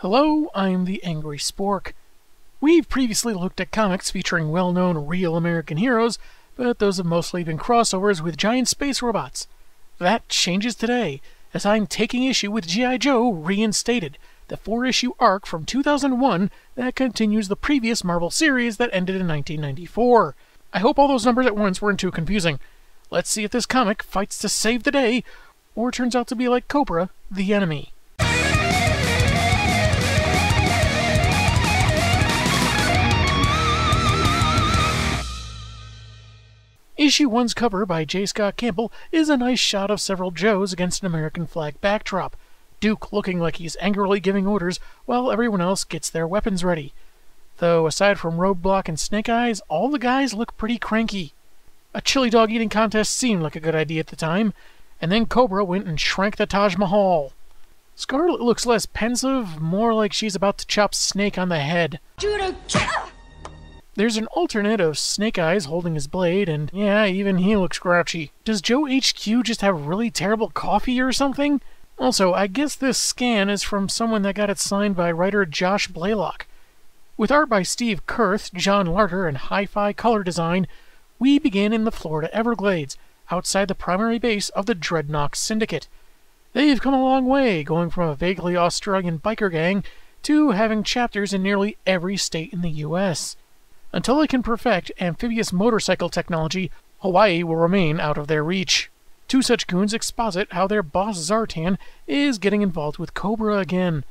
Hello, I'm the Angry Spork. We've previously looked at comics featuring well-known real American heroes, but those have mostly been crossovers with giant space robots. That changes today, as I'm taking issue with G.I. Joe Reinstated, the 4-issue arc from 2001 that continues the previous Marvel series that ended in 1994. I hope all those numbers at once weren't too confusing. Let's see if this comic fights to save the day, or turns out to be like Cobra, the enemy. Issue 1's cover by J. Scott Campbell is a nice shot of several Joes against an American flag backdrop, Duke looking like he's angrily giving orders while everyone else gets their weapons ready. Though aside from Roadblock and Snake Eyes, all the guys look pretty cranky. A chili dog eating contest seemed like a good idea at the time, and then Cobra went and shrank the Taj Mahal. Scarlet looks less pensive, more like she's about to chop Snake on the head. There's an alternate of Snake Eyes holding his blade, and yeah, even he looks grouchy. Does Joe HQ just have really terrible coffee or something? Also, I guess this scan is from someone that got it signed by writer Josh Blaylock. With art by Steve Kurth, John Larter, and hi-fi color design, we begin in the Florida Everglades, outside the primary base of the Dreadnought Syndicate. They've come a long way, going from a vaguely Australian biker gang to having chapters in nearly every state in the U.S. Until they can perfect amphibious motorcycle technology, Hawaii will remain out of their reach. Two such goons exposit how their boss Zartan is getting involved with Cobra again.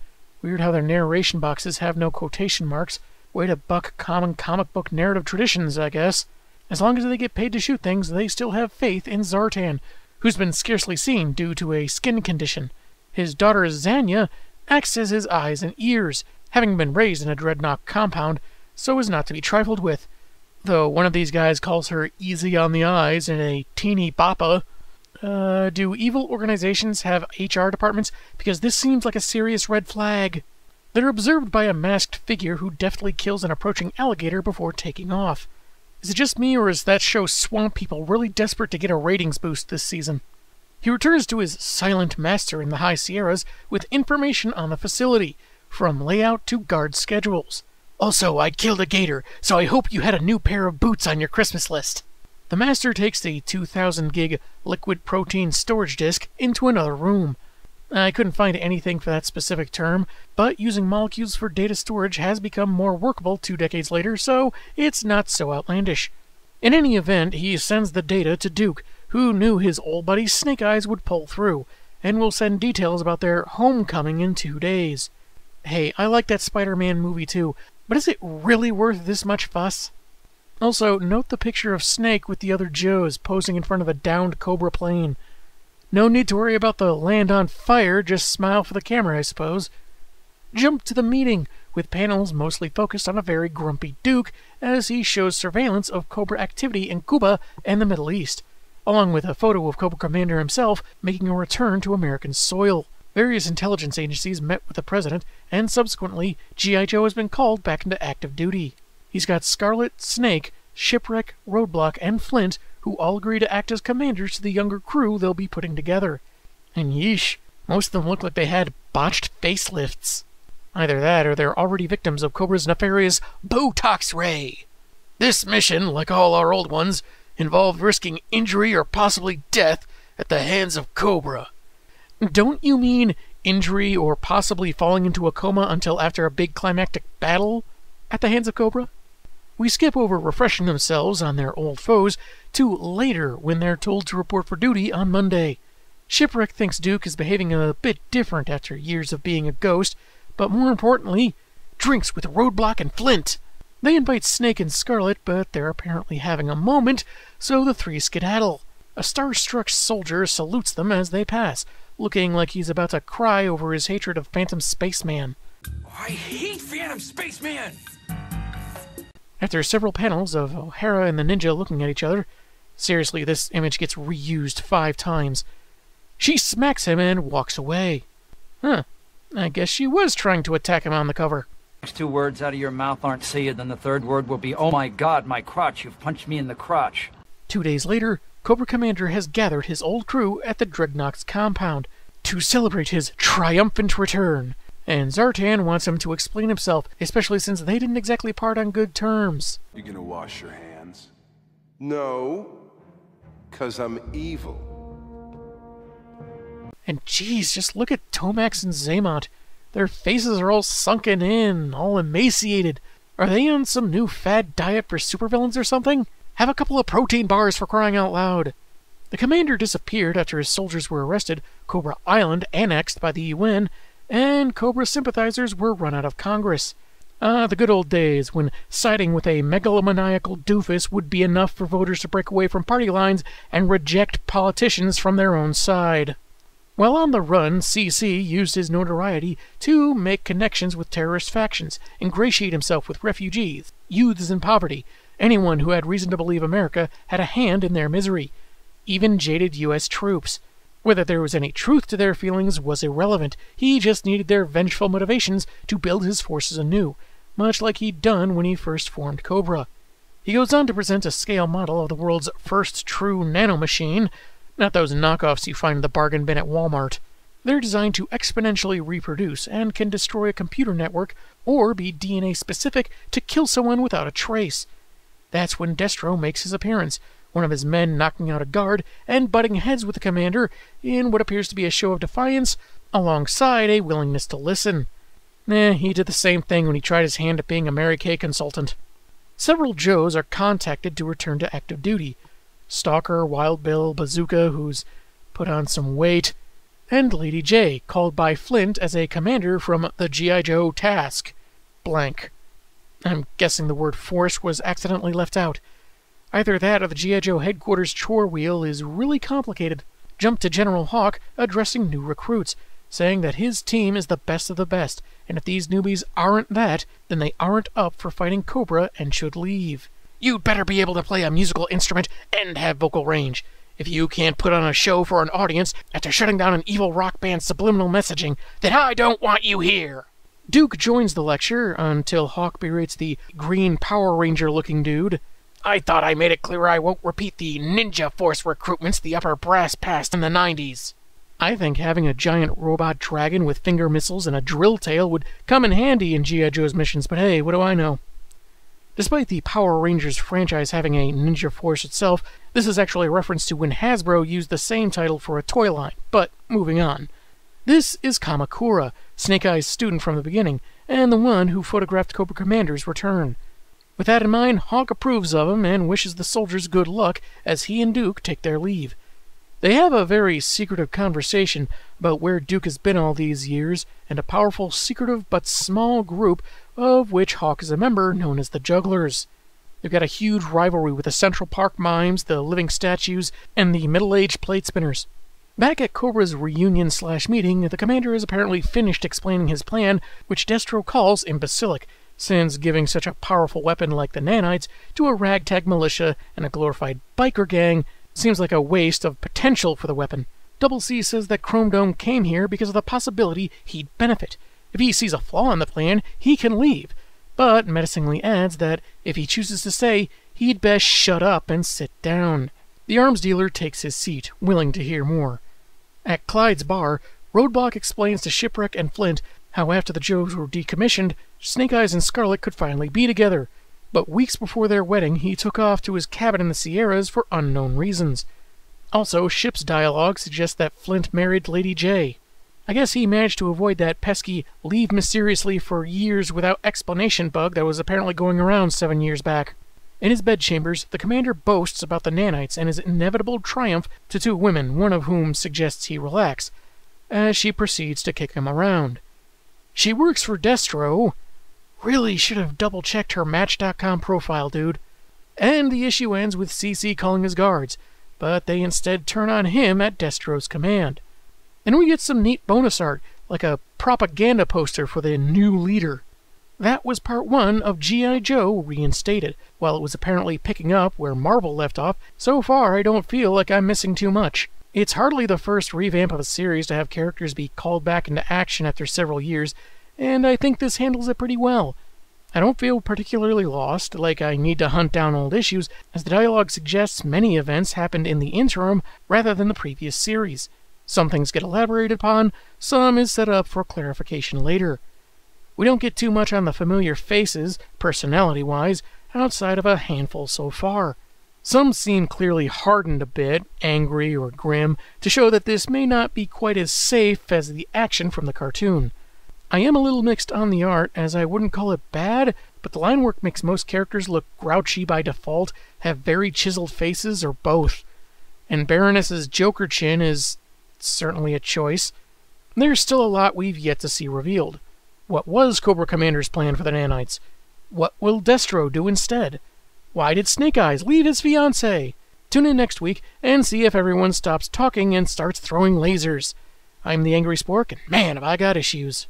Weird how their narration boxes have no quotation marks. Way to buck common comic book narrative traditions, I guess. As long as they get paid to shoot things, they still have faith in Zartan, who's been scarcely seen due to a skin condition. His daughter Zanya acts as his eyes and ears, having been raised in a Dreadnought compound, so as not to be trifled with. Though one of these guys calls her easy on the eyes and a teeny boppa. Do evil organizations have HR departments? Because this seems like a serious red flag. They're observed by a masked figure who deftly kills an approaching alligator before taking off. Is it just me, or is that show Swamp People really desperate to get a ratings boost this season? He returns to his silent master in the High Sierras with information on the facility, from layout to guard schedules. Also, I killed a gator, so I hope you had a new pair of boots on your Christmas list. The Master takes the 2000 gig liquid protein storage disk into another room. I couldn't find anything for that specific term, but using molecules for data storage has become more workable 2 decades later, so it's not so outlandish. In any event, he sends the data to Duke, who knew his old buddy Snake Eyes would pull through, and will send details about their homecoming in 2 days. Hey, I like that Spider-Man movie too, but is it really worth this much fuss? Also, note the picture of Snake with the other Joes posing in front of a downed Cobra plane. No need to worry about the land on fire, just smile for the camera, I suppose. Jump to the meeting, with panels mostly focused on a very grumpy Duke as he shows surveillance of Cobra activity in Cuba and the Middle East, along with a photo of Cobra Commander himself making a return to American soil. Various intelligence agencies met with the president, and subsequently, G.I. Joe has been called back into active duty. He's got Scarlet, Snake, Shipwreck, Roadblock, and Flint, who all agree to act as commanders to the younger crew they'll be putting together. And yeesh, most of them look like they had botched facelifts. Either that, or they're already victims of Cobra's nefarious Botox ray. This mission, like all our old ones, involved risking injury or possibly death at the hands of Cobra. Don't you mean injury or possibly falling into a coma until after a big climactic battle at the hands of Cobra? We skip over refreshing themselves on their old foes to later when they're told to report for duty on Monday. Shipwreck thinks Duke is behaving a bit different after years of being a ghost, but more importantly, drinks with Roadblock and Flint. They invite Snake and Scarlet, but they're apparently having a moment, so the three skedaddle. A starstruck soldier salutes them as they pass, looking like he's about to cry over his hatred of Phantom Spaceman. I hate Phantom Spaceman! After several panels of O'Hara and the ninja looking at each other, seriously, this image gets reused 5 times, she smacks him and walks away. Huh, I guess she was trying to attack him on the cover. Next 2 words out of your mouth aren't say it, then the 3rd word will be, oh my god, my crotch, you've punched me in the crotch. 2 days later, Cobra Commander has gathered his old crew at the Dreadnought's compound to celebrate his triumphant return. and Zartan wants him to explain himself, especially since they didn't exactly part on good terms. You gonna wash your hands? No, 'cause I'm evil. And geez, just look at Tomax and Zaymont. Their faces are all sunken in, all emaciated. Are they on some new fad diet for supervillains or something? Have a couple of protein bars, for crying out loud. The commander disappeared after his soldiers were arrested, Cobra Island annexed by the UN, and Cobra sympathizers were run out of Congress. The good old days when siding with a megalomaniacal doofus would be enough for voters to break away from party lines and reject politicians from their own side. While on the run, CC used his notoriety to make connections with terrorist factions, ingratiate himself with refugees, youths in poverty, anyone who had reason to believe America had a hand in their misery, even jaded U.S. troops. Whether there was any truth to their feelings was irrelevant. He just needed their vengeful motivations to build his forces anew, much like he'd done when he first formed Cobra. He goes on to present a scale model of the world's first true nanomachine, not those knockoffs you find in the bargain bin at Walmart. They're designed to exponentially reproduce and can destroy a computer network or be DNA-specific to kill someone without a trace. That's when Destro makes his appearance, one of his men knocking out a guard and butting heads with the commander in what appears to be a show of defiance, alongside a willingness to listen. He did the same thing when he tried his hand at being a Mary Kay consultant. Several Joes are contacted to return to active duty. Stalker, Wild Bill, Bazooka, who's put on some weight, and Lady J, called by Flint as a commander from the G.I. Joe task. Blank. I'm guessing the word force was accidentally left out. Either that or the G.I. Joe headquarters chore wheel is really complicated. Jump to General Hawk addressing new recruits, saying that his team is the best of the best, and if these newbies aren't that, then they aren't up for fighting Cobra and should leave. You'd better be able to play a musical instrument and have vocal range. If you can't put on a show for an audience after shutting down an evil rock band's subliminal messaging, then I don't want you here. Duke joins the lecture until Hawk berates the green Power Ranger-looking dude. I thought I made it clear I won't repeat the Ninja Force recruitments the upper brass passed in the 90s. I think having a giant robot dragon with finger missiles and a drill tail would come in handy in G.I. Joe's missions, but hey, what do I know? Despite the Power Rangers franchise having a Ninja Force itself, this is actually a reference to when Hasbro used the same title for a toy line, but moving on. This is Kamakura, Snake Eye's student from the beginning, and the one who photographed Cobra Commander's return. With that in mind, Hawk approves of him and wishes the soldiers good luck as he and Duke take their leave. They have a very secretive conversation about where Duke has been all these years, and a powerful, secretive but small group of which Hawk is a member, known as the Jugglers. They've got a huge rivalry with the Central Park Mimes, the Living Statues, and the Middle-Aged Plate Spinners. Back at Cobra's reunion/meeting, the commander has apparently finished explaining his plan, which Destro calls imbecilic, since giving such a powerful weapon like the nanites to a ragtag militia and a glorified biker gang seems like a waste of potential for the weapon. Double C says that Chrome Dome came here because of the possibility he'd benefit. If he sees a flaw in the plan, he can leave, but menacingly adds that if he chooses to stay, he'd best shut up and sit down. The arms dealer takes his seat, willing to hear more. At Clyde's bar, Roadblock explains to Shipwreck and Flint how after the Joes were decommissioned, Snake Eyes and Scarlet could finally be together. But weeks before their wedding, he took off to his cabin in the Sierras for unknown reasons. Also, Ship's dialogue suggests that Flint married Lady J. I guess he managed to avoid that pesky leave mysteriously for years without explanation bug that was apparently going around 7 years back. In his bedchambers, the commander boasts about the nanites and his inevitable triumph to two women, one of whom suggests he relax, as she proceeds to kick him around. She works for Destro. Really should have double-checked her Match.com profile, dude. And the issue ends with CC calling his guards, but they instead turn on him at Destro's command. And we get some neat bonus art, like a propaganda poster for the new leader. That was part 1 of G.I. Joe Reinstated. While it was apparently picking up where Marvel left off, so far I don't feel like I'm missing too much. It's hardly the first revamp of a series to have characters be called back into action after several years, and I think this handles it pretty well. I don't feel particularly lost, like I need to hunt down old issues, as the dialogue suggests many events happened in the interim rather than the previous series. Some things get elaborated upon, some is set up for clarification later. We don't get too much on the familiar faces, personality-wise, outside of a handful so far. Some seem clearly hardened a bit, angry or grim, to show that this may not be quite as safe as the action from the cartoon. I am a little mixed on the art, as I wouldn't call it bad, but the line work makes most characters look grouchy by default, have very chiseled faces, or both. And Baroness's Joker chin is certainly a choice. There's still a lot we've yet to see revealed. What was Cobra Commander's plan for the nanites? What will Destro do instead? Why did Snake Eyes leave his fiancée? Tune in next week and see if everyone stops talking and starts throwing lasers. I'm the Angry Spork, and man, have I got issues.